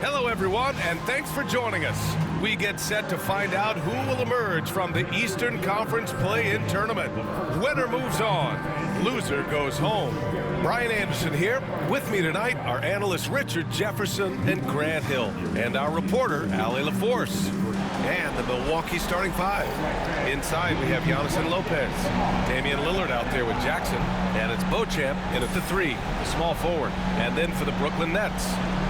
Hello, everyone, and thanks for joining us. We get set to find out who will emerge from the Eastern Conference Play-In Tournament. Winner moves on. Loser goes home. Brian Anderson here. With me tonight are analysts Richard Jefferson and Grant Hill, and our reporter, Allie LaForce. And the Milwaukee starting five. Inside, we have Giannis and Lopez. Damian Lillard out there with Jackson. And it's Beauchamp in at the three, the small forward. And then for the Brooklyn Nets,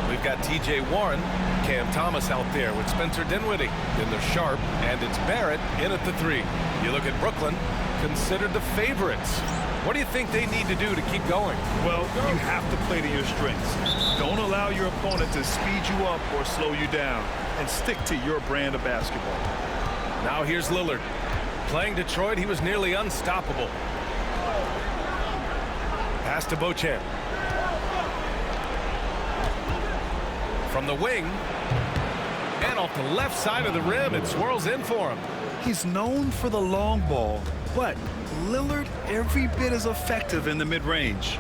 we've got T.J. Warren, Cam Thomas out there with Spencer Dinwiddie. Then there's Sharp, and it's Barrett in at the three. You look at Brooklyn, considered the favorites. What do you think they need to do to keep going? Well, you have to play to your strengths. Don't allow your opponent to speed you up or slow you down, and stick to your brand of basketball. Now here's Lillard. Playing Detroit, he was nearly unstoppable. Pass to Beauchamp. From the wing, and off the left side of the rim, it swirls in for him. He's known for the long ball, but Lillard every bit as effective in the mid-range.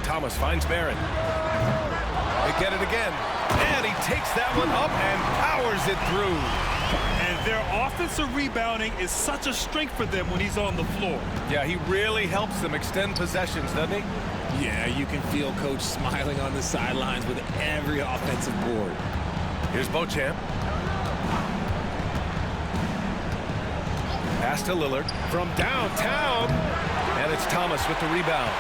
Thomas finds Barrett. They get it again, and he takes that one up and powers it through. And their offensive rebounding is such a strength for them when he's on the floor. Yeah, he really helps them extend possessions, doesn't he? Yeah, you can feel Coach smiling on the sidelines with every offensive board. Here's Beauchamp. Pass to Lillard from downtown. And it's Thomas with the rebound.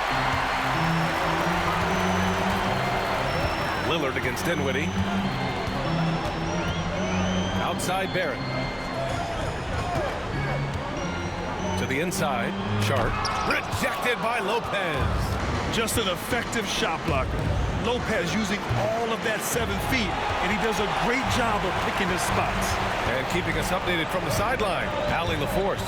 Lillard against Dinwiddie. Outside Barrett. To the inside. Sharp. Rejected by Lopez. Just an effective shot blocker. Lopez using all of that 7 feet, and he does a great job of picking his spots. And keeping us updated from the sideline, Allie LaForce.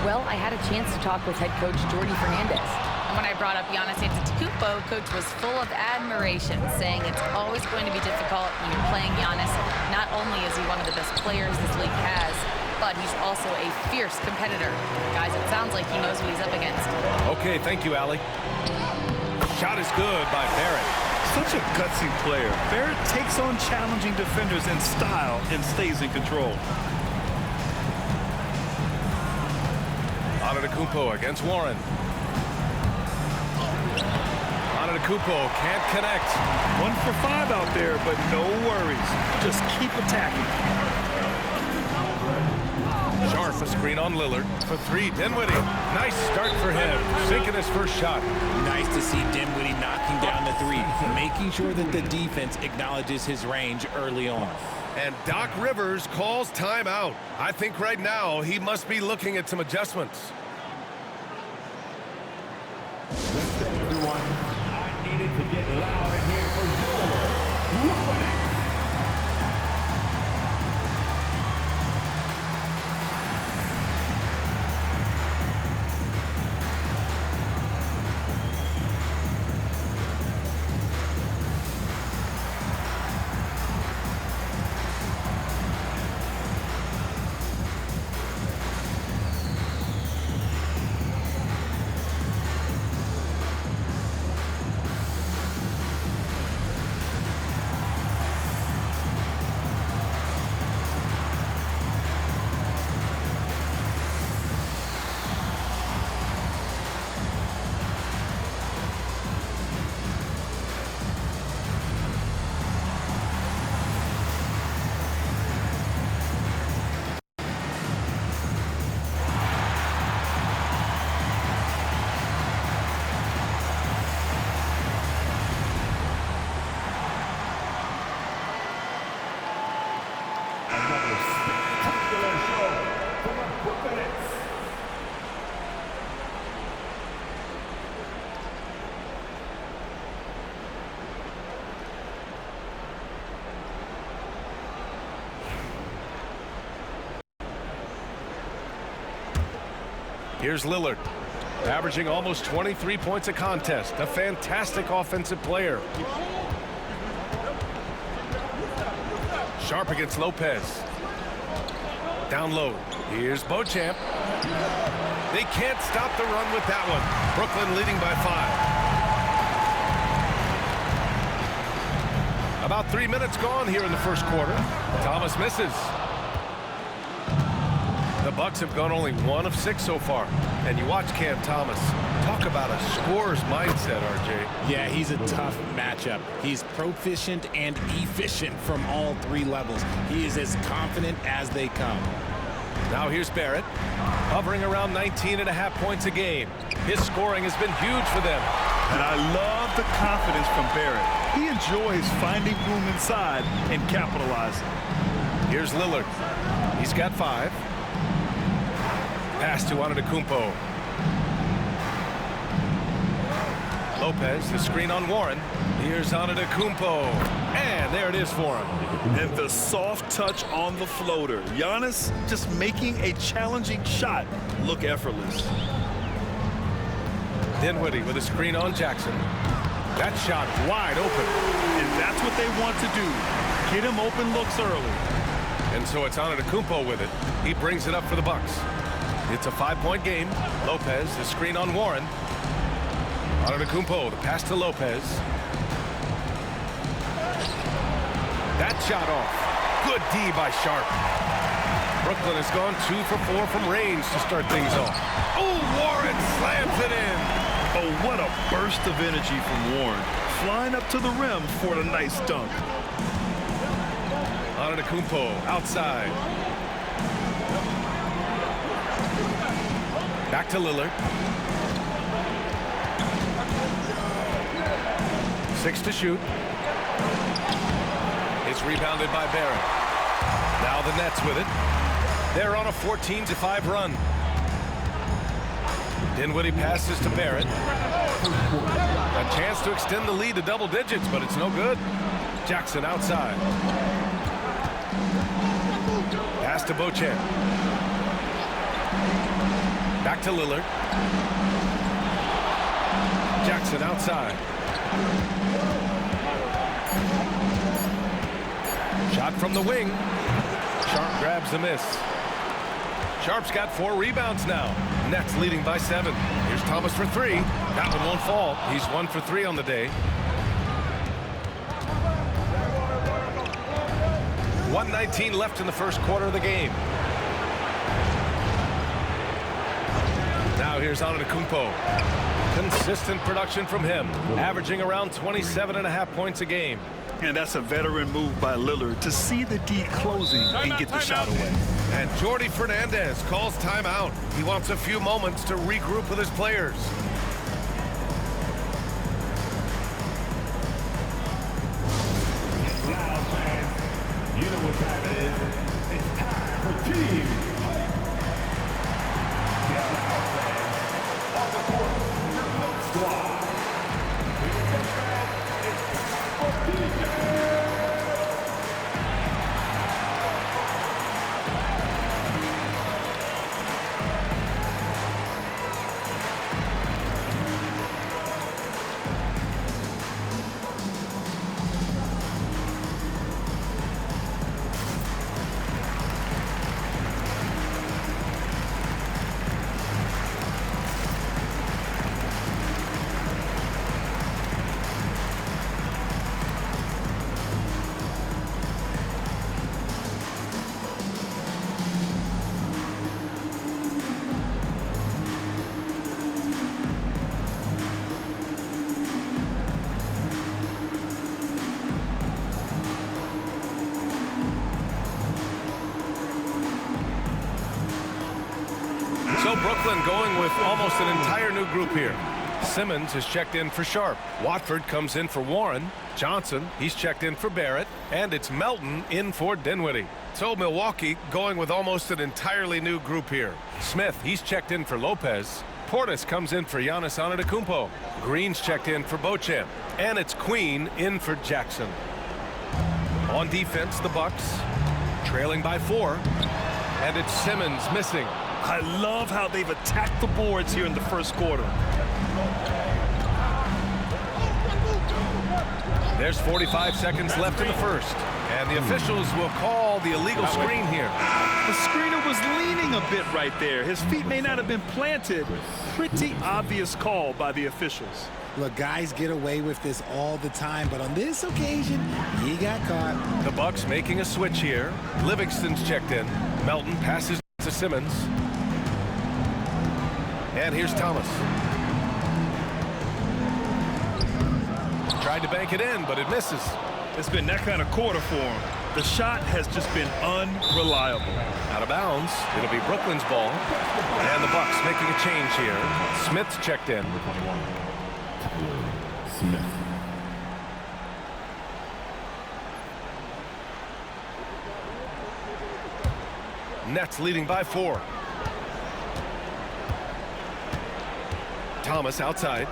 Well, I had a chance to talk with head coach Jordi Fernandez. And when I brought up Giannis Antetokounmpo, Coach was full of admiration, saying it's always going to be difficult when you're playing Giannis. Not only is he one of the best players this league has, but he's also a fierce competitor. Guys, it sounds like he knows what he's up against. Okay, thank you, Allie. Shot is good by Barrett. Such a gutsy player. Barrett takes on challenging defenders in style and stays in control. Antetokounmpo against Warren. Antetokounmpo can't connect. 1 for 5 out there, but no worries. Just keep attacking. Sharp, a screen on Lillard. For three, Dinwiddie. Nice start for him. Sinking his first shot. Nice to see Dinwiddie knocking down the three, making sure that the defense acknowledges his range early on. And Doc Rivers calls timeout. I think right now he must be looking at some adjustments. Listen, everyone. I needed to get loud in here for your Here's Lillard, averaging almost 23 points a contest. A fantastic offensive player. Sharp against Lopez. Down low. Here's Beauchamp. They can't stop the run with that one. Brooklyn leading by 5. About 3 minutes gone here in the first quarter. Thomas misses. The Bucks have gone only 1 of 6 so far. And you watch Cam Thomas. Talk about a scorer's mindset, RJ. Yeah, he's a tough matchup. He's proficient and efficient from all 3 levels. He is as confident as they come. Now here's Barrett, hovering around 19.5 points a game. His scoring has been huge for them. And I love the confidence from Barrett. He enjoys finding room inside and capitalizing. Here's Lillard. He's got 5. Pass to Antetokounmpo. Lopez, the screen on Warren. Here's Antetokounmpo. And there it is for him. And the soft touch on the floater. Giannis just making a challenging shot look effortless. Dinwiddie with a screen on Jackson. That shot wide open. And that's what they want to do. Get him open looks early. And so it's Antetokounmpo with it. He brings it up for the Bucks. It's a 5-point game. Lopez, the screen on Warren. Antetokounmpo, the pass to Lopez. That shot off. Good D by Sharp. Brooklyn has gone 2 for 4 from range to start things off. Oh, Warren slams it in. Oh, what a burst of energy from Warren. Flying up to the rim for a nice dunk. Antetokounmpo outside. Back to Lillard. 6 to shoot. It's rebounded by Barrett. Now the Nets with it. They're on a 14-5 run. Dinwiddie passes to Barrett. A chance to extend the lead to double digits, but it's no good. Jackson outside. Pass to Beauchamp. Back to Lillard. Jackson outside. Shot from the wing. Sharp grabs the miss. Sharp's got 4 rebounds now. Nets leading by 7. Here's Thomas for 3. That one won't fall. He's 1 for 3 on the day. 1:19 left in the first quarter of the game. Now here's Antetokounmpo. Consistent production from him, averaging around 27.5 points a game. And that's a veteran move by Lillard to see the D closing and get the shot away. And Jordi Fernandez calls timeout. He wants a few moments to regroup with his players. Loud fans, you know what time it is. It's time for team. Get loud fans. On the court, your squad. It's for team. So Brooklyn going with almost an entire new group here. Simmons has checked in for Sharp. Watford comes in for Warren. Johnson, he's checked in for Barrett. And it's Melton in for Dinwiddie. So Milwaukee going with almost an entirely new group here. Smith, he's checked in for Lopez. Portis comes in for Giannis Antetokounmpo. Green's checked in for Beauchamp. And it's Queen in for Jackson. On defense, the Bucks trailing by 4. And it's Simmons missing. I love how they've attacked the boards here in the first quarter. There's 45 seconds left in the first. And the officials will call the illegal screen here. The screener was leaning a bit right there. His feet may not have been planted. Pretty obvious call by the officials. Look, guys get away with this all the time, but on this occasion, he got caught. The Bucks making a switch here. Livingston's checked in. Melton passes to Simmons. And here's Thomas. Tried to bank it in, but it misses. It's been that kind of quarter for him. The shot has just been unreliable. Out of bounds. It'll be Brooklyn's ball. And the Bucks making a change here. Smith's checked in. Number 21, Smith. Nets leading by 4. Thomas outside.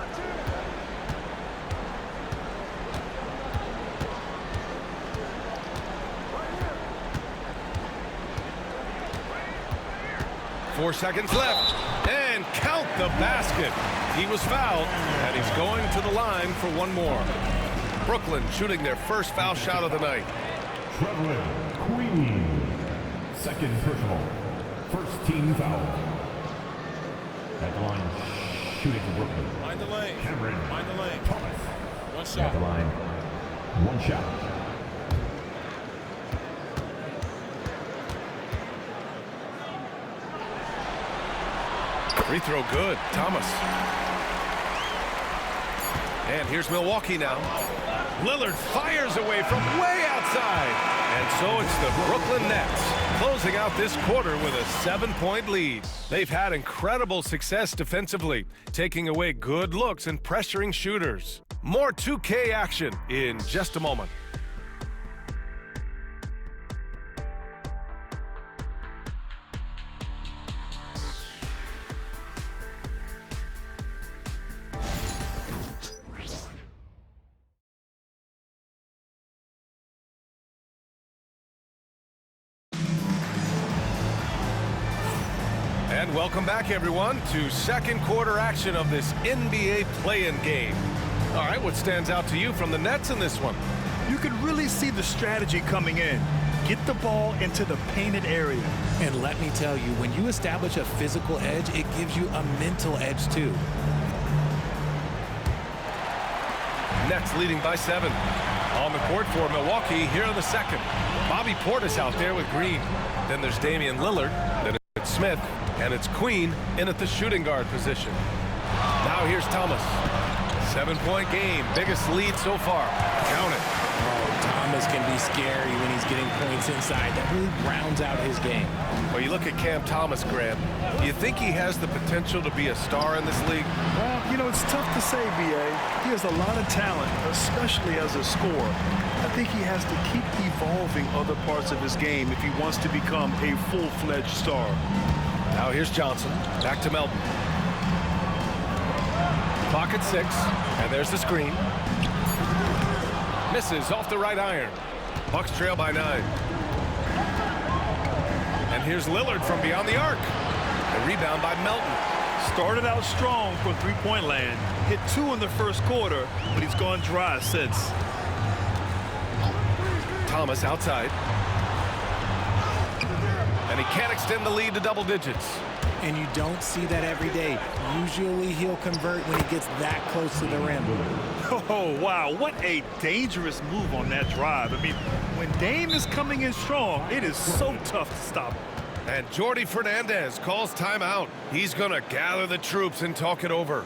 Four seconds left, and count the basket. He was fouled, and he's going to the line for one more. Brooklyn shooting their first foul shot of the night. Trevlin Queen. Second personal. First team foul. At the line, shooting for Brooklyn. Mind the lane. Cameron. Mind the lane. Thomas. One At shot. the line, one shot. Free throw good. Thomas. And here's Milwaukee now. Lillard fires away from way outside. And so it's the Brooklyn Nets closing out this quarter with a 7-point lead. They've had incredible success defensively, taking away good looks and pressuring shooters. More 2K action in just a moment. And welcome back, everyone, to second quarter action of this NBA play-in game. All right, what stands out to you from the Nets in this one? You could really see the strategy coming in. Get the ball into the painted area. And let me tell you, when you establish a physical edge, it gives you a mental edge too. Nets leading by 7. On the court for Milwaukee here in the second. Bobby Portis out there with Green. Then there's Damian Lillard. Then it's Smith. And it's Queen in at the shooting guard position. Now here's Thomas. 7-point game. Biggest lead so far. Count it. Oh, Thomas can be scary when he's getting points inside. That really rounds out his game. Well, you look at Cam Thomas, Graham. Do you think he has the potential to be a star in this league? Well, you know, it's tough to say, B.A. He has a lot of talent, especially as a scorer. I think he has to keep evolving other parts of his game if he wants to become a full-fledged star. Now here's Johnson. Back to Melton. Clock at 6. And there's the screen. Misses off the right iron. Bucks trail by 9. And here's Lillard from beyond the arc. The rebound by Melton. Started out strong from three-point land. Hit 2 in the first quarter, but he's gone dry since. Thomas outside. And he can't extend the lead to double digits. And you don't see that every day. Usually he'll convert when he gets that close to the rim. Oh, wow. What a dangerous move on that drive. I mean, when Dame is coming in strong, it is so tough to stop him. And Jordi Fernandez calls timeout. He's going to gather the troops and talk it over.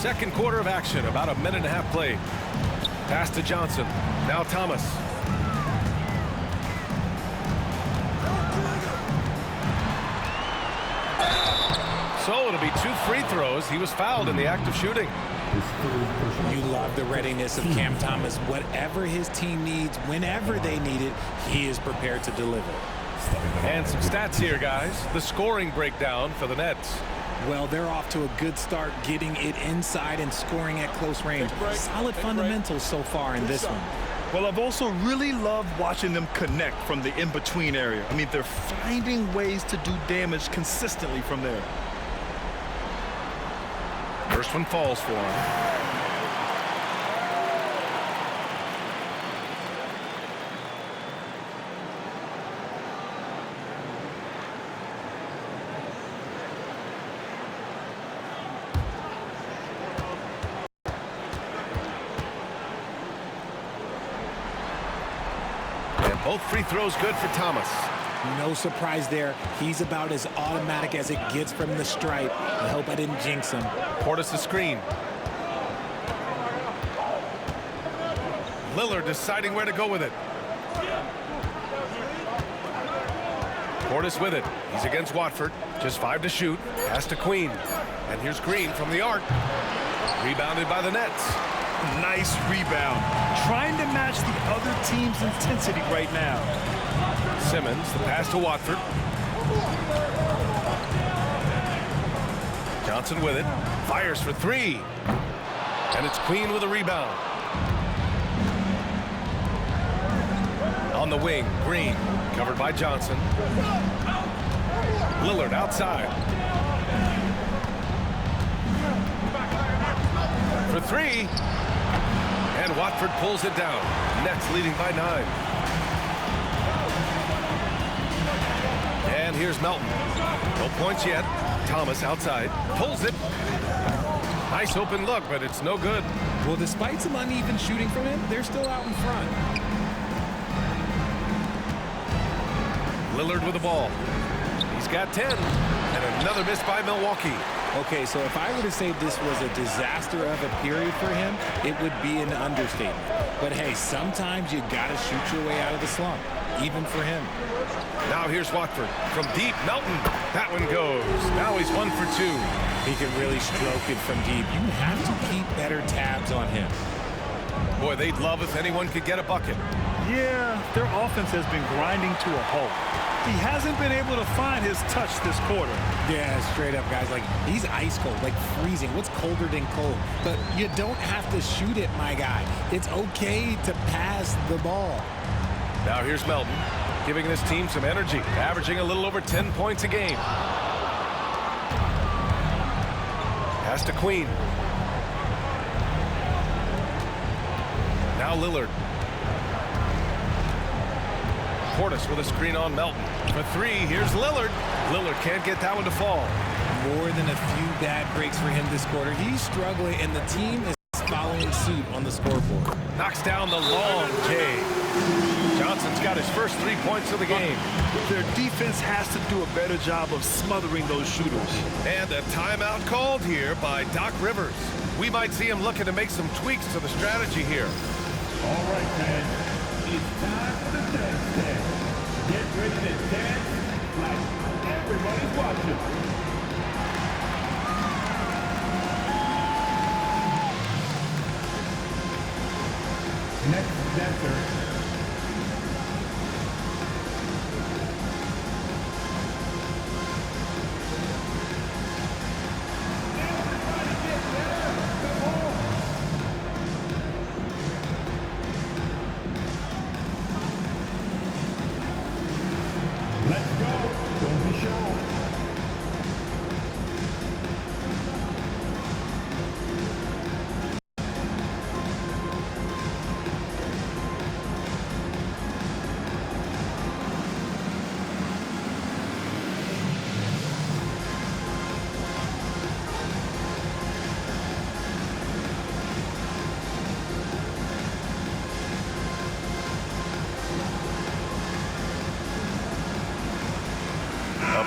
Second quarter of action, about a minute and a half played. Pass to Johnson. Now Thomas. So it'll be 2 free throws. He was fouled in the act of shooting. You love the readiness of Cam Thomas. Whatever his team needs, whenever they need it, he is prepared to deliver. And some stats here, guys. The scoring breakdown for the Nets. Well, they're off to a good start getting it inside and scoring at close range. Solid fundamentals so far in this one. Well, I've also really loved watching them connect from the in-between area. I mean, they're finding ways to do damage consistently from there. First one falls for him. And both free throws good for Thomas. No surprise there. He's about as automatic as it gets from the stripe. I hope I didn't jinx him. Portis a screen. Lillard deciding where to go with it. Portis with it. He's against Watford. Just 5 to shoot. Pass to Queen. And here's Green from the arc. Rebounded by the Nets. Nice rebound. Trying to match the other team's intensity right now. Simmons, the pass to Watford. Johnson with it. Fires for 3. And it's Queen with a rebound. On the wing, Green. Covered by Johnson. Lillard outside. For 3. And Watford pulls it down. Nets leading by 9. And here's Melton. No points yet. Thomas outside. Pulls it. Nice open look, but it's no good. Well, despite some uneven shooting from him, they're still out in front. Lillard with the ball. He's got 10. And another miss by Milwaukee. Okay, so if I were to say this was a disaster of a period for him, it would be an understatement. But hey, sometimes you gotta shoot your way out of the slump, even for him. Now here's Watford. From deep, Melton. That one goes. Now he's 1 for 2. He can really stroke it from deep. You have to keep better tabs on him. Boy, they'd love if anyone could get a bucket. Yeah, their offense has been grinding to a halt. He hasn't been able to find his touch this quarter. Yeah, straight up, guys. Like, he's ice cold, like freezing. What's colder than cold? But you don't have to shoot it, my guy. It's okay to pass the ball. Now here's Melton, giving this team some energy, averaging a little over 10 points a game. Pass to Queen. Now Lillard. Portis with a screen on Melton. For 3, here's Lillard. Lillard can't get that one to fall. More than a few bad breaks for him this quarter. He's struggling, and the team is following suit on the scoreboard. Knocks down the long J. Johnson's got his first 3 points of the game. Their defense has to do a better job of smothering those shooters. And a timeout called here by Doc Rivers. We might see him looking to make some tweaks to the strategy here. All right, man. It's time for the dance. Get ready to dance like everybody's watching. Next dancer.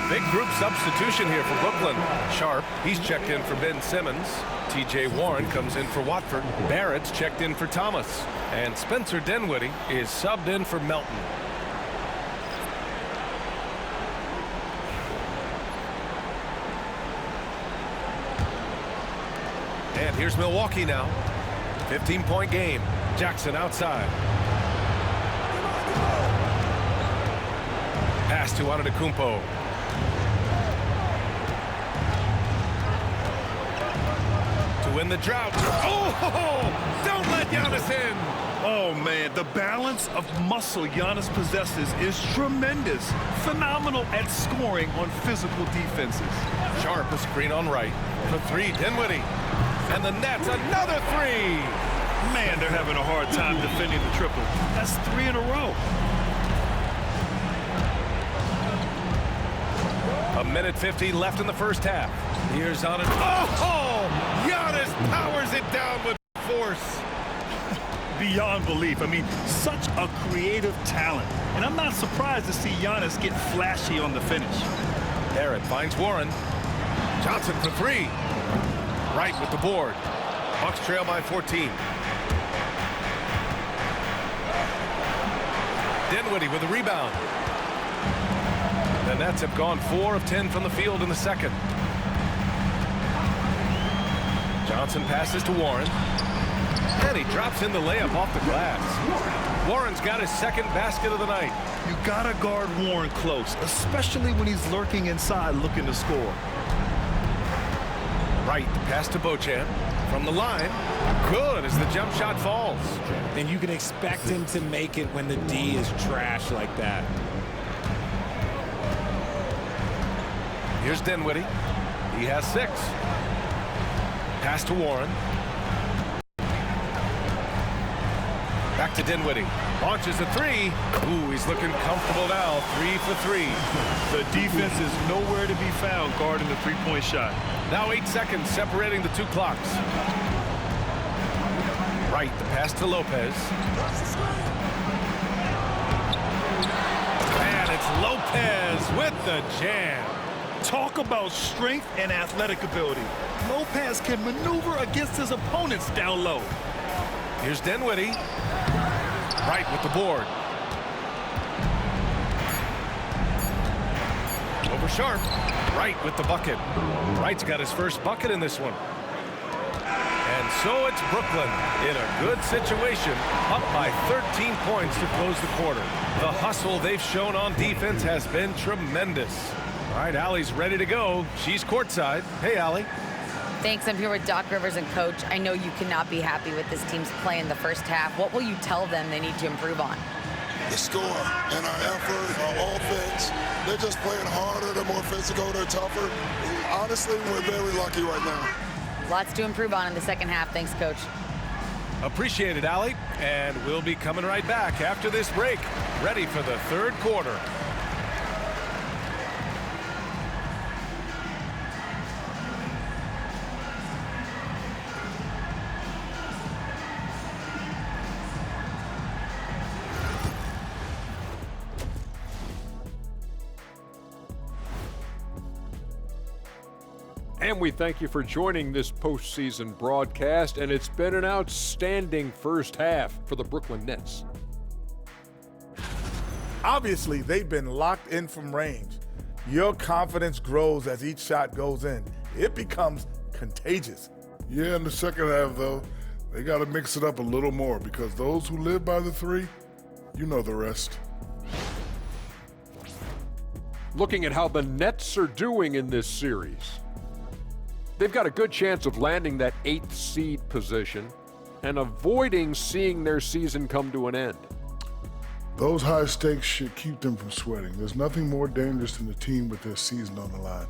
Big group substitution here for Brooklyn. Sharp, he's checked in for Ben Simmons. T.J. Warren comes in for Watford. Barrett's checked in for Thomas. And Spencer Dinwiddie is subbed in for Melton. And here's Milwaukee now. 15-point game. Jackson outside. Pass to Antetokounmpo. To win the drought. Oh, don't let Giannis in. Oh, man, the balance of muscle Giannis possesses is tremendous. Phenomenal at scoring on physical defenses. Sharp, a screen on right. For three, Dinwiddie. And the Nets, another three. Man, they're having a hard time defending the triple. That's 3 in a row. A minute 50 left in the first half. Here's on it. Oh, Giannis powers it down with force. Beyond belief. I mean, such a creative talent. And I'm not surprised to see Giannis get flashy on the finish. Barrett finds Warren. Johnson for three. Right with the board. Bucks trail by 14. Dinwiddie with a rebound. The Nets have gone 4 of 10 from the field in the second. Johnson passes to Warren. And he drops in the layup off the glass. Warren's got his second basket of the night. You gotta guard Warren close, especially when he's lurking inside looking to score. Right, pass to Beauchamp. From the line, good as the jump shot falls. And you can expect him to make it when the D is trash like that. Here's Dinwiddie. He has 6. Pass to Warren. Back to Dinwiddie. Launches a 3. Ooh, he's looking comfortable now. 3 for 3. The defense is nowhere to be found guarding the three-point shot. Now 8 seconds separating the 2 clocks. Right, the pass to Lopez. And it's Lopez with the jam. Talk about strength and athletic ability. Lopez can maneuver against his opponents down low. Here's Dinwiddie. Right with the board. Over Sharp. Right with the bucket. Wright's got his first bucket in this one. And so it's Brooklyn in a good situation, up by 13 points to close the quarter. The hustle they've shown on defense has been tremendous. All right, Allie's ready to go. She's courtside. Hey, Allie. Thanks. I'm here with Doc Rivers and Coach. I know you cannot be happy with this team's play in the first half. What will you tell them they need to improve on? The score and our effort, our offense. They're just playing harder. They're more physical. They're tougher. Honestly, we're very lucky right now. Lots to improve on in the second half. Thanks, Coach. Appreciate it, Allie. And we'll be coming right back after this break, ready for the third quarter. And we thank you for joining this postseason broadcast, and it's been an outstanding first half for the Brooklyn Nets. Obviously, they've been locked in from range. Your confidence grows as each shot goes in. It becomes contagious. Yeah, in the second half, though, they got to mix it up a little more because those who live by the three, you know the rest. Looking at how the Nets are doing in this series, they've got a good chance of landing that 8th seed position and avoiding seeing their season come to an end. Those high stakes should keep them from sweating. There's nothing more dangerous than a team with their season on the line.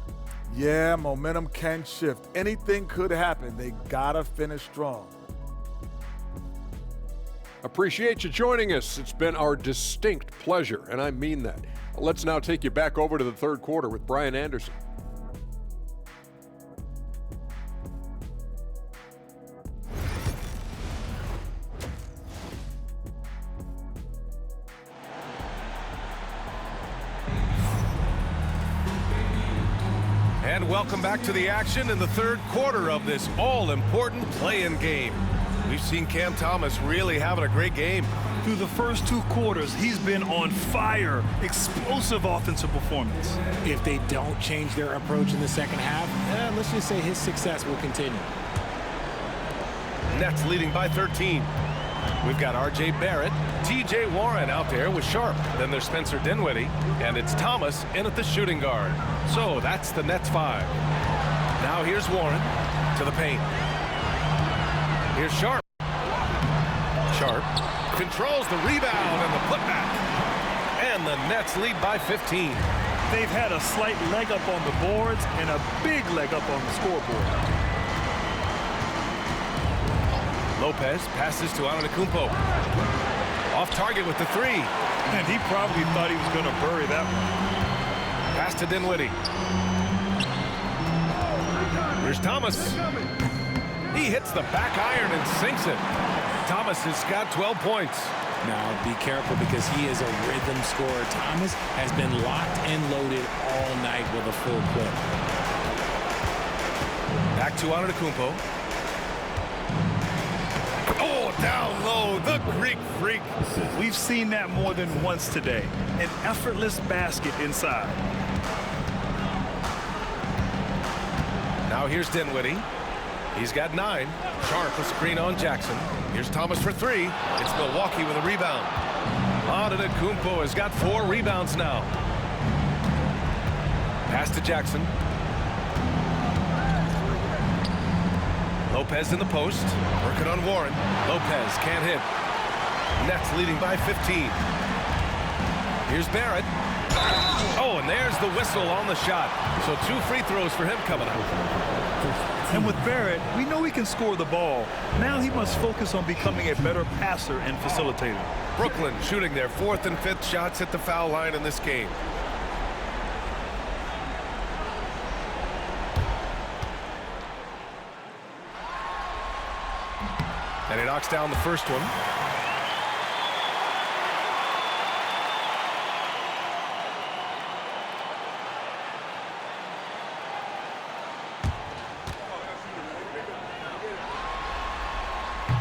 Yeah, momentum can shift. Anything could happen. They gotta finish strong. Appreciate you joining us. It's been our distinct pleasure, and I mean that. Let's now take you back over to the third quarter with Brian Anderson. And welcome back to the action in the third quarter of this all-important play-in game. We've seen Cam Thomas really having a great game. Through the first 2 quarters, he's been on fire. Explosive offensive performance. If they don't change their approach in the second half, let's just say his success will continue. Nets leading by 13. We've got R.J. Barrett, T.J. Warren out there with Sharp. Then there's Spencer Dinwiddie, and it's Thomas in at the shooting guard. So that's the Nets 5. Now here's Warren to the paint. Here's Sharp. Sharp controls the rebound and the putback. And the Nets lead by 15. They've had a slight leg up on the boards and a big leg up on the scoreboard. Lopez passes to Antetokounmpo. Off target with the 3. And he probably thought he was going to bury that one. Pass to Dinwiddie. Here's Thomas. He hits the back iron and sinks it. Thomas has got 12 points. Now be careful because he is a rhythm scorer. Thomas has been locked and loaded all night with a full clip. Back to Antetokounmpo. Oh, down low, the Greek Freak. We've seen that more than once today. An effortless basket inside. Now here's Dinwiddie. He's got 9. Sharp a screen on Jackson. Here's Thomas for 3. It's Milwaukee with a rebound. Antetokounmpo has got 4 rebounds now. Pass to Jackson. Lopez in the post. Working on Warren. Lopez can't hit. Nets leading by 15. Here's Barrett. Oh, and there's the whistle on the shot. So 2 free throws for him coming up. And with Barrett, we know he can score the ball. Now he must focus on becoming a better passer and facilitator. Brooklyn shooting their 4th and 5th shots at the foul line in this game. And he knocks down the first one.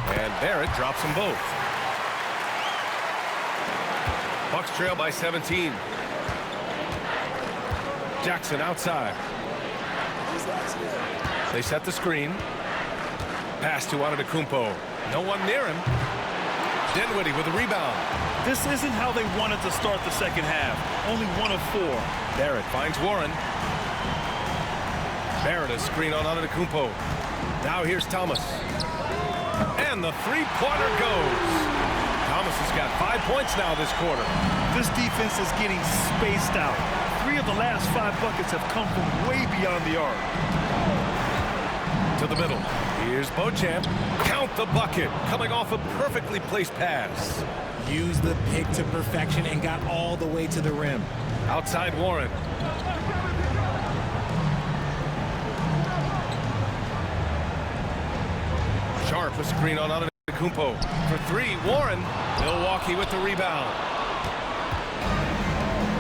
And Barrett drops them both. Bucks trail by 17. Jackson outside. They set the screen. Pass to Antetokounmpo. No one near him. Dinwiddie with a rebound. This isn't how they wanted to start the second half. Only 1 of 4. Barrett finds Warren. Barrett a screen on Antetokounmpo. Now here's Thomas. And the 3-pointer goes. Thomas has got 5 points now this quarter. This defense is getting spaced out. 3 of the last 5 buckets have come from way beyond the arc. To the middle. Here's Beauchamp. Count the bucket. Coming off a perfectly placed pass. Used the pick to perfection and got all the way to the rim. Outside Warren. Sharp a screen on Antetokounmpo. For 3, Warren. Milwaukee with the rebound.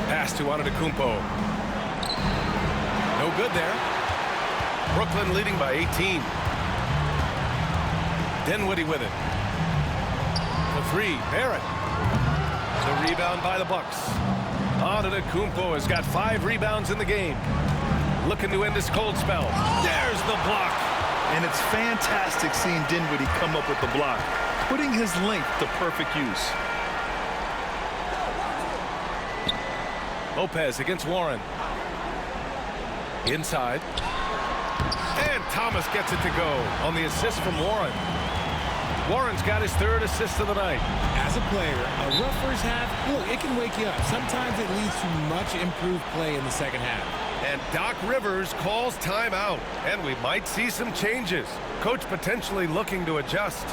Pass to Antetokounmpo. No good there. Brooklyn leading by 18. Dinwiddie with it. For 3, Barrett. The rebound by the Bucks. Antetokounmpo has got 5 rebounds in the game. Looking to end this cold spell. There's the block. And it's fantastic seeing Dinwiddie come up with the block, putting his length to perfect use. Lopez against Warren. Inside. And Thomas gets it to go on the assist from Warren. Warren's got his 3rd assist of the night. As a player, a rough first half, look, it can wake you up. Sometimes it leads to much improved play in the second half. And Doc Rivers calls timeout, and we might see some changes. Coach potentially looking to adjust.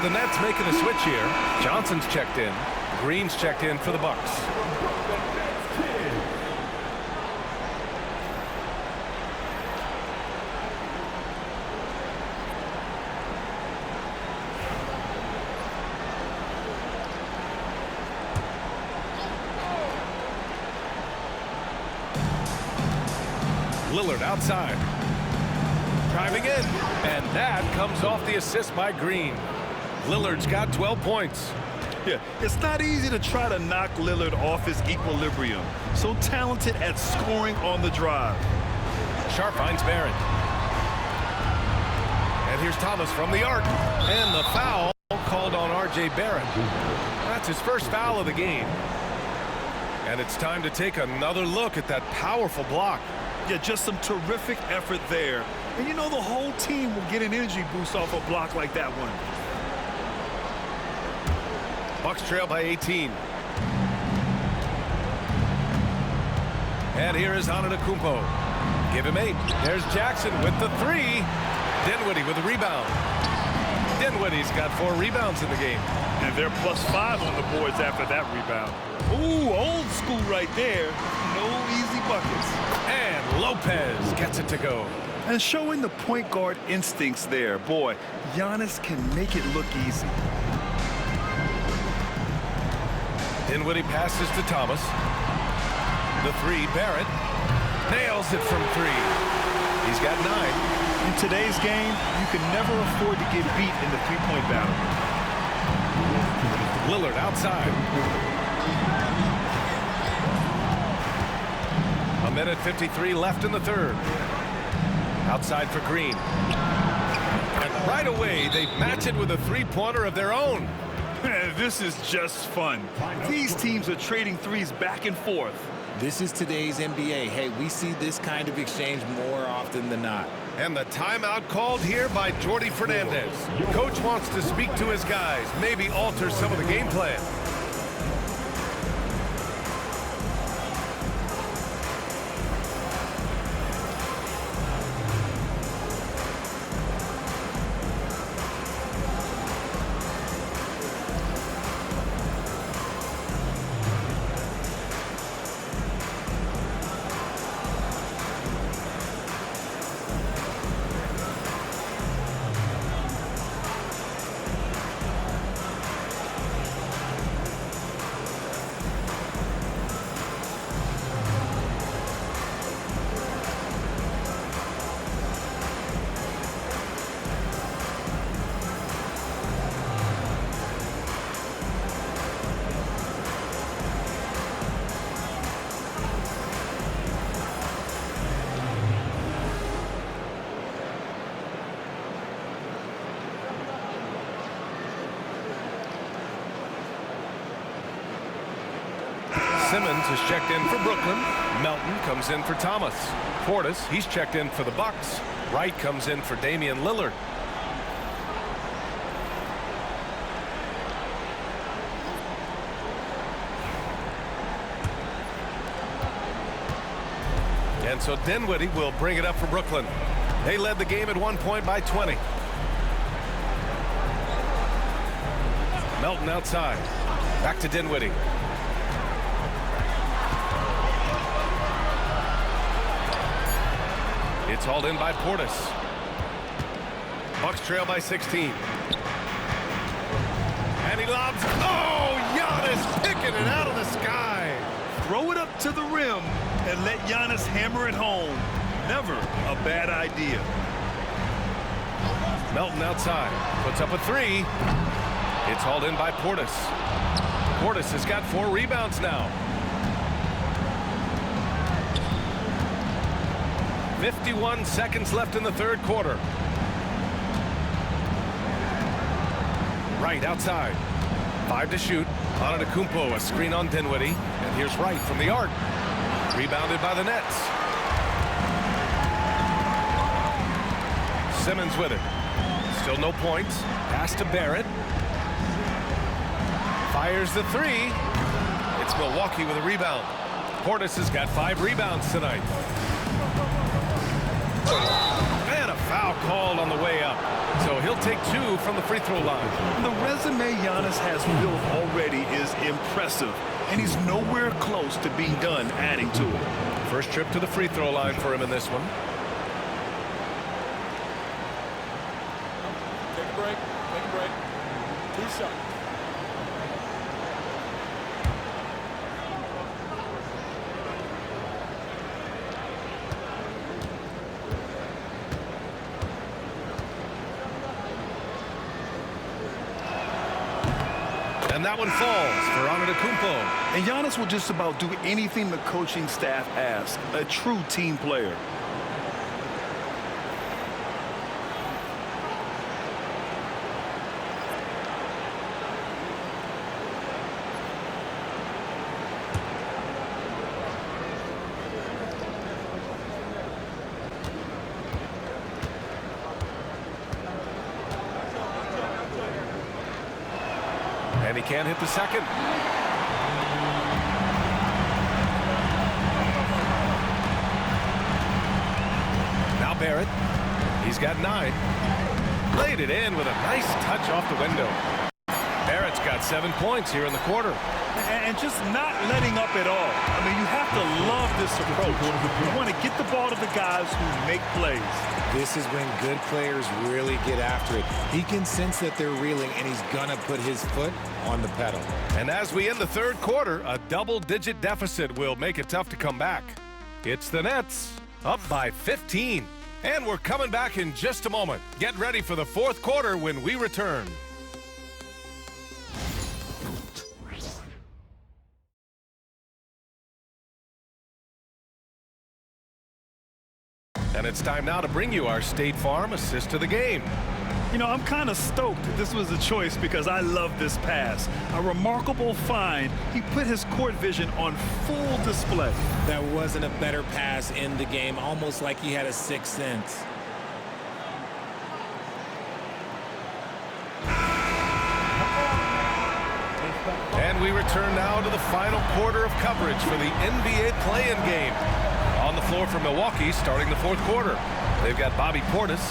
the Nets making a switch here. Johnson's checked in. Green's checked in for the Bucks. Lillard outside. Driving in. And that comes off the assist by Green. Lillard's got 12 points. Yeah, it's not easy to try to knock Lillard off his equilibrium. So talented at scoring on the drive. Sharp finds Barrett. And here's Thomas from the arc. And the foul called on R.J. Barrett. That's his first foul of the game. And it's time to take another look at that powerful block. Yeah, just some terrific effort there. And you know the whole team will get an energy boost off a block like that one. Bucks trail by 18. And here is Antetokounmpo. Give him 8. There's Jackson with the 3. Dinwiddie with the rebound. Dinwiddie's got 4 rebounds in the game. And they're +5 on the boards after that rebound. Ooh, old school right there. No easy buckets. And Lopez gets it to go. And showing the point guard instincts there. Boy, Giannis can make it look easy. Dinwiddie passes to Thomas. The 3, Barrett. Nails it from 3. He's got 9. In today's game, you can never afford to get beat in the three-point battle. Lillard outside. A minute 53 left in the third. Outside for Green. And right away, they match it with a three-pointer of their own. This is just fun. These teams are trading threes back and forth. This is today's NBA. Hey, we see this kind of exchange more often than not. And the timeout called here by Jordi Fernandez. Coach wants to speak to his guys, maybe alter some of the game plan. Simmons is checked in for Brooklyn. Melton comes in for Thomas. Portis, he's checked in for the Bucks. Wright comes in for Damian Lillard. And so Dinwiddie will bring it up for Brooklyn. They led the game at 1 point by 20. Melton outside. Back to Dinwiddie. It's hauled in by Portis. Bucks trail by 16. And he lobs. Oh, Giannis picking it out of the sky. Throw it up to the rim and let Giannis hammer it home. Never a bad idea. Melton outside. Puts up a 3. It's hauled in by Portis. Portis has got 4 rebounds now. 51 seconds left in the third quarter. Wright outside. 5 to shoot. Antetokounmpo, a screen on Dinwiddie. And here's Wright from the arc. Rebounded by the Nets. Simmons with it. Still no points. Pass to Barrett. Fires the 3. It's Milwaukee with a rebound. Portis has got 5 rebounds tonight. And a foul called on the way up. So he'll take 2 from the free throw line. The resume Giannis has built already is impressive, and he's nowhere close to being done adding to it. First trip to the free throw line for him in this one. Take a break. Take a break. 2 shots. And that one falls for Antetokounmpo. And Giannis will just about do anything the coaching staff asks. A true team player. And he can't hit the second. Now Barrett. He's got 9. Laid it in with a nice touch off the window. Barrett's got 7 points here in the quarter. And just not letting up at all. I mean, you have to love this approach. You want to get the ball to the guys who make plays. This is when good players really get after it. He can sense that they're reeling, and he's going to put his foot on the pedal. And as we end the third quarter, a double-digit deficit will make it tough to come back. It's the Nets, up by 15. And we're coming back in just a moment. Get ready for the fourth quarter when we return. And it's time now to bring you our State Farm assist to the game. You know, I'm kind of stoked that this was a choice because I love this pass. A remarkable find. He put his court vision on full display. That wasn't a better pass in the game, almost like he had a sixth sense. And we return now to the final quarter of coverage for the NBA play-in game. On the floor for Milwaukee starting the fourth quarter. They've got Bobby Portis,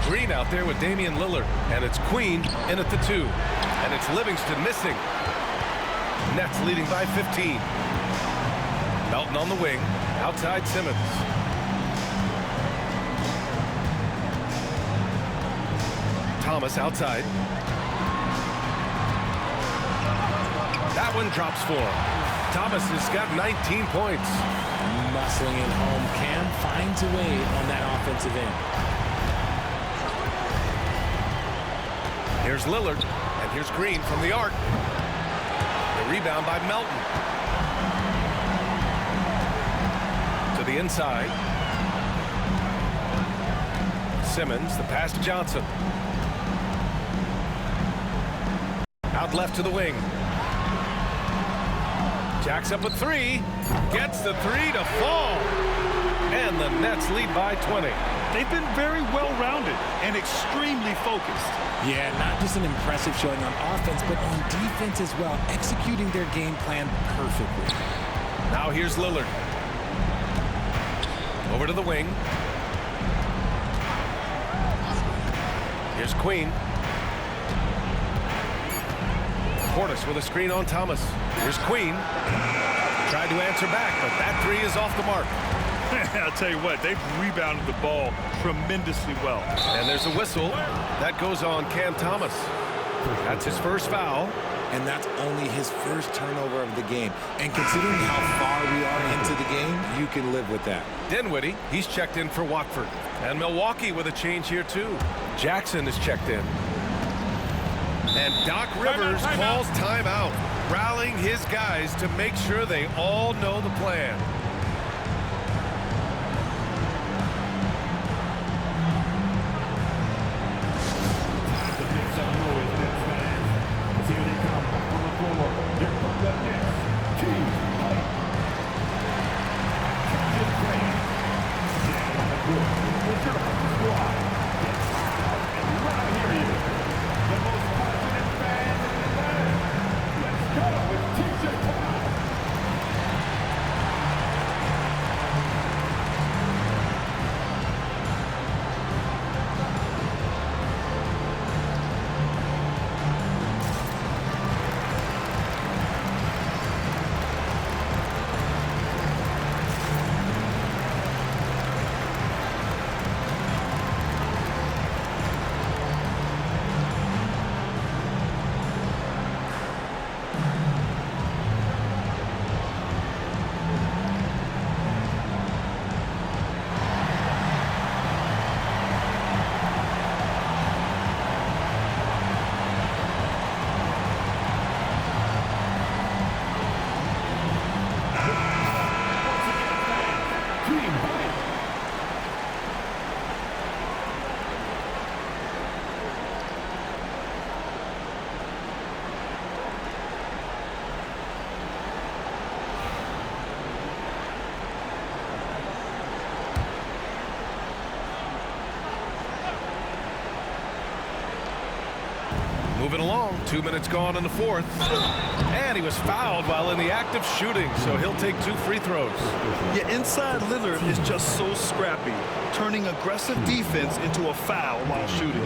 Green out there with Damian Lillard, and it's Queen in at the 2. And it's Livingston missing. Nets leading by 15. Melton on the wing, outside Simmons. Thomas outside. That one drops for him. Thomas has got 19 points. Muscling it home. Cam finds a way on that offensive end. Here's Lillard, and here's Green from the arc. The rebound by Melton. To the inside. Simmons, the pass to Johnson. Out left to the wing. Jacks up with 3. Gets the 3 to fall. And the Nets lead by 20. They've been very well-rounded and extremely focused. Yeah, not just an impressive showing on offense, but on defense as well, executing their game plan perfectly. Now here's Lillard. Over to the wing. Here's Queen. Portis with a screen on Thomas. Here's Queen. Tried to answer back, but that 3 is off the mark. I'll tell you what, they've rebounded the ball tremendously well. And there's a whistle. That goes on Cam Thomas. That's his first foul. And that's only his first turnover of the game. And considering how far we are into the game, you can live with that. Dinwiddie, he's checked in for Watford. And Milwaukee with a change here too. Jackson is checked in. And Doc Rivers calls timeout, rallying his guys to make sure they all know the plan. Moving along, 2 minutes gone in the fourth. And he was fouled while in the act of shooting, so he'll take 2 free throws. Yeah, inside Lillard is just so scrappy, turning aggressive defense into a foul while shooting.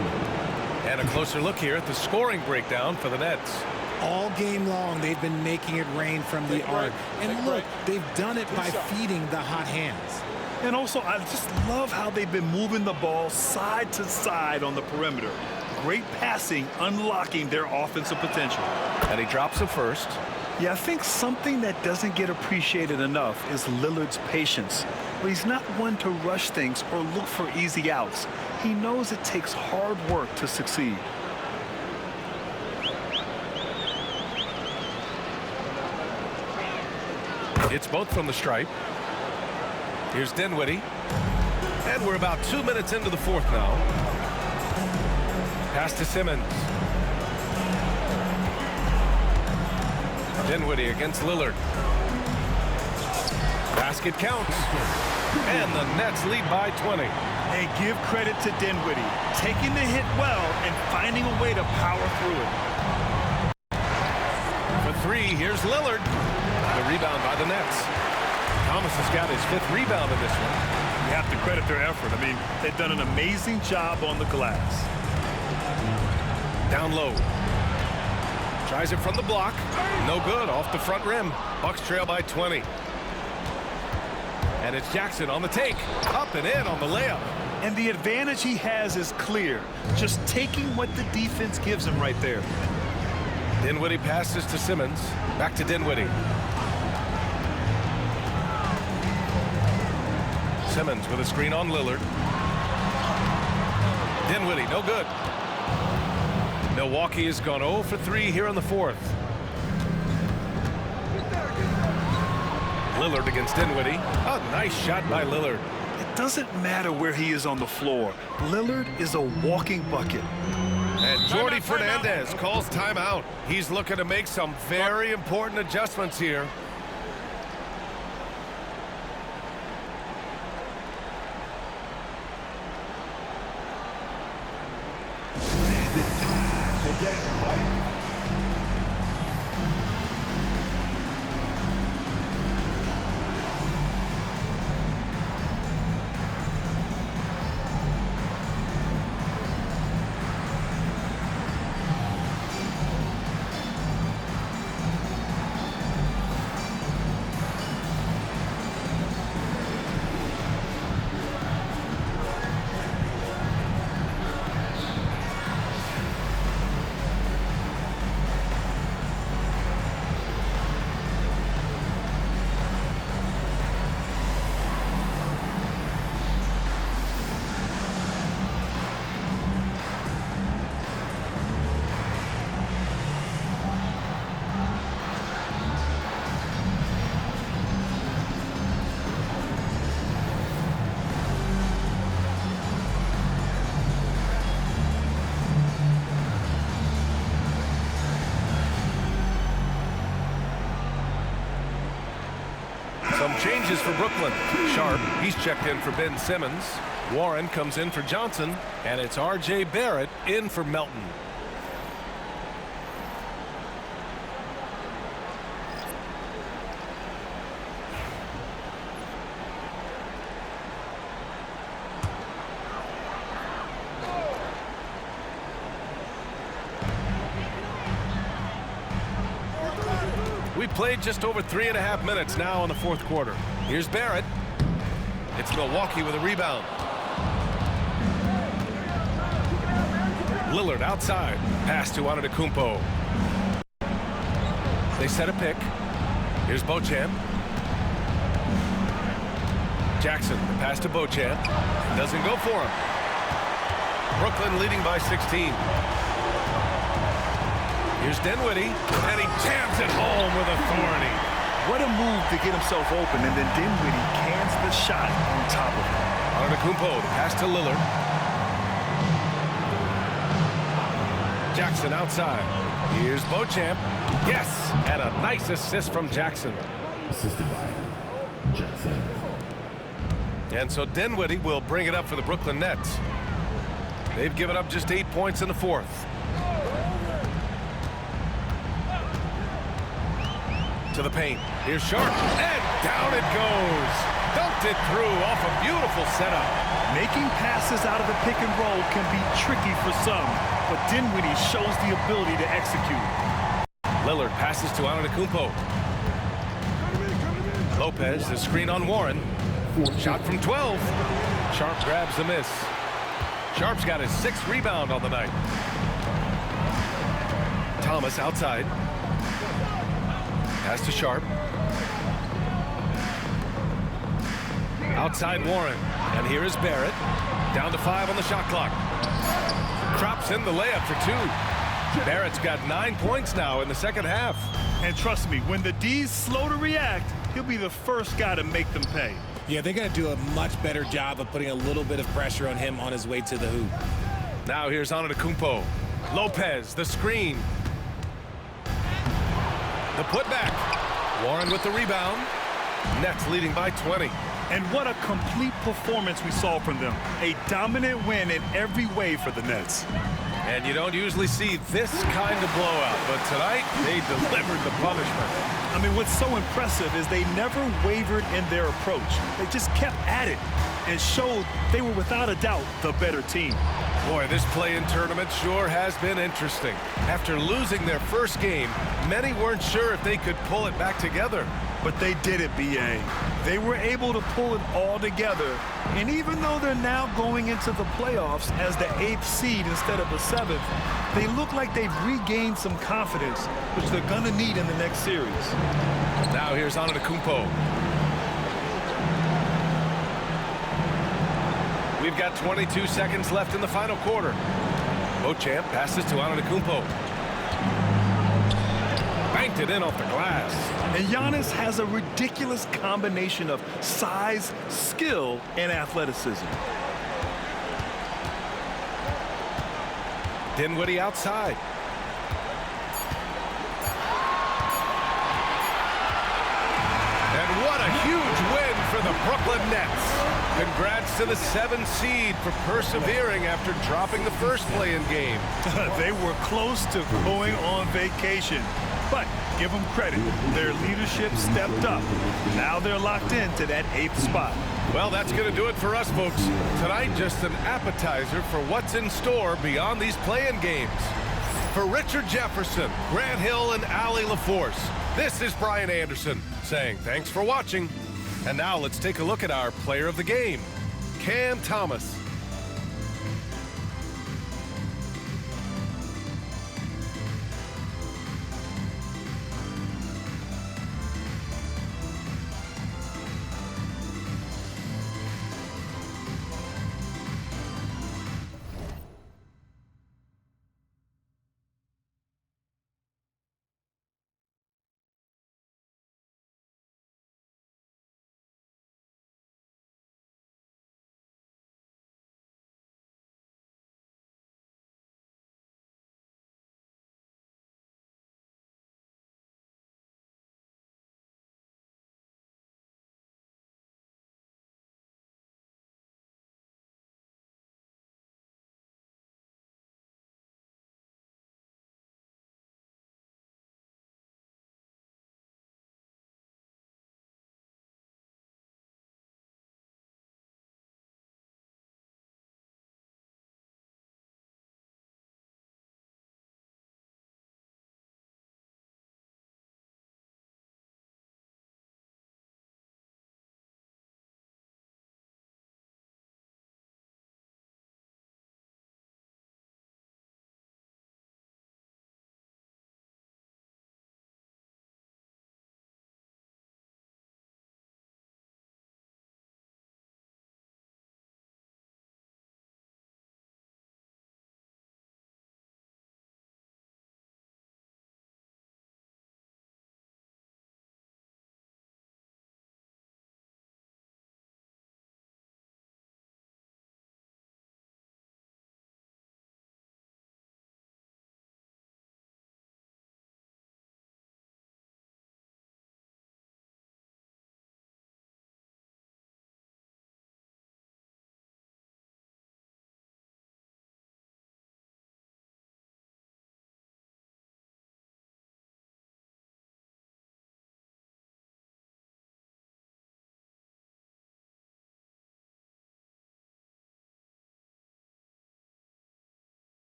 And a closer look here at the scoring breakdown for the Nets. All game long, they've been making it rain from the arc. And look, they've done it by feeding the hot hands. And also, I just love how they've been moving the ball side to side on the perimeter. Great passing, unlocking their offensive potential. And he drops it first. Yeah, I think something that doesn't get appreciated enough is Lillard's patience. But he's not one to rush things or look for easy outs. He knows it takes hard work to succeed. It's both from the stripe. Here's Dinwiddie. And we're about 2 minutes into the fourth now. Pass to Simmons. Dinwiddie against Lillard. Basket counts. And the Nets lead by 20. Hey, give credit to Dinwiddie, taking the hit well and finding a way to power through it. For 3, here's Lillard. The rebound by the Nets. Thomas has got his 5th rebound in this one. You have to credit their effort. I mean, they've done an amazing job on the glass. Down low. Tries it from the block. No good. Off the front rim. Bucks trail by 20. And it's Jackson on the take. Up and in on the layup. And the advantage he has is clear. Just taking what the defense gives him right there. Dinwiddie passes to Simmons. Back to Dinwiddie. Simmons with a screen on Lillard. Dinwiddie, no good. Milwaukee has gone 0 for 3 here in the fourth. Lillard against Dinwiddie. A nice shot by Lillard. It doesn't matter where he is on the floor. Lillard is a walking bucket. And Jordi Fernandez calls timeout. He's looking to make some very important adjustments here. Some changes for Brooklyn. Sharp, he's checked in for Ben Simmons. Warren comes in for Johnson. And it's R.J. Barrett in for Melton. We played just over 3.5 minutes now in the fourth quarter. Here's Barrett. It's Milwaukee with a rebound. Lillard outside. Pass to Antetokounmpo. They set a pick. Here's Beauchamp. Jackson, the pass to Beauchamp. Doesn't go for him. Brooklyn leading by 16. Here's Dinwiddie, and he jams it home with authority. What a move to get himself open, and then Dinwiddie cans the shot on top of him. Antetokounmpo, the pass to Lillard. Jackson outside. Here's Beauchamp. Yes, and a nice assist from Jackson. Assisted by Jackson. And so Dinwiddie will bring it up for the Brooklyn Nets. They've given up just 8 points in the fourth. To the paint. Here's Sharp. And down it goes. Dunked it through off a beautiful setup. Making passes out of the pick and roll can be tricky for some, but Dinwiddie shows the ability to execute. Lillard passes to Antetokounmpo. Lopez, the screen on Warren. Shot from 12. Sharp grabs the miss. Sharp's got his 6th rebound on the night. Thomas outside. Pass to Sharp. Outside Warren. And here is Barrett. Down to 5 on the shot clock. Drops in the layup for 2. Barrett's got 9 points now in the second half. And trust me, when the D's slow to react, he'll be the first guy to make them pay. Yeah, they're going to do a much better job of putting a little bit of pressure on him on his way to the hoop. Now here's Antetokounmpo. Lopez, the screen. The putback. Warren with the rebound. Nets leading by 20. And what a complete performance we saw from them. A dominant win in every way for the Nets. And you don't usually see this kind of blowout, but tonight they delivered the punishment. I mean, what's so impressive is they never wavered in their approach. They just kept at it and showed they were without a doubt the better team. Boy, this play-in tournament sure has been interesting. After losing their first game, many weren't sure if they could pull it back together. But they did it, B.A. They were able to pull it all together. And even though they're now going into the playoffs as the 8th seed instead of the 7th, they look like they've regained some confidence, which they're going to need in the next series. Now here's Antetokounmpo. We've got 22 seconds left in the final quarter. Beauchamp passes to Antetokounmpo. Banked it in off the glass. And Giannis has a ridiculous combination of size, skill, and athleticism. Dinwiddie outside. And what a huge win for the Brooklyn Nets. Congrats to the 7th seed for persevering after dropping the first play-in game. They were close to going on vacation. But give them credit. Their leadership stepped up. Now they're locked into that 8th spot. Well, that's going to do it for us, folks. Tonight, just an appetizer for what's in store beyond these play-in games. For Richard Jefferson, Grant Hill, and Allie LaForce, this is Brian Anderson saying thanks for watching. And now let's take a look at our player of the game, Cam Thomas.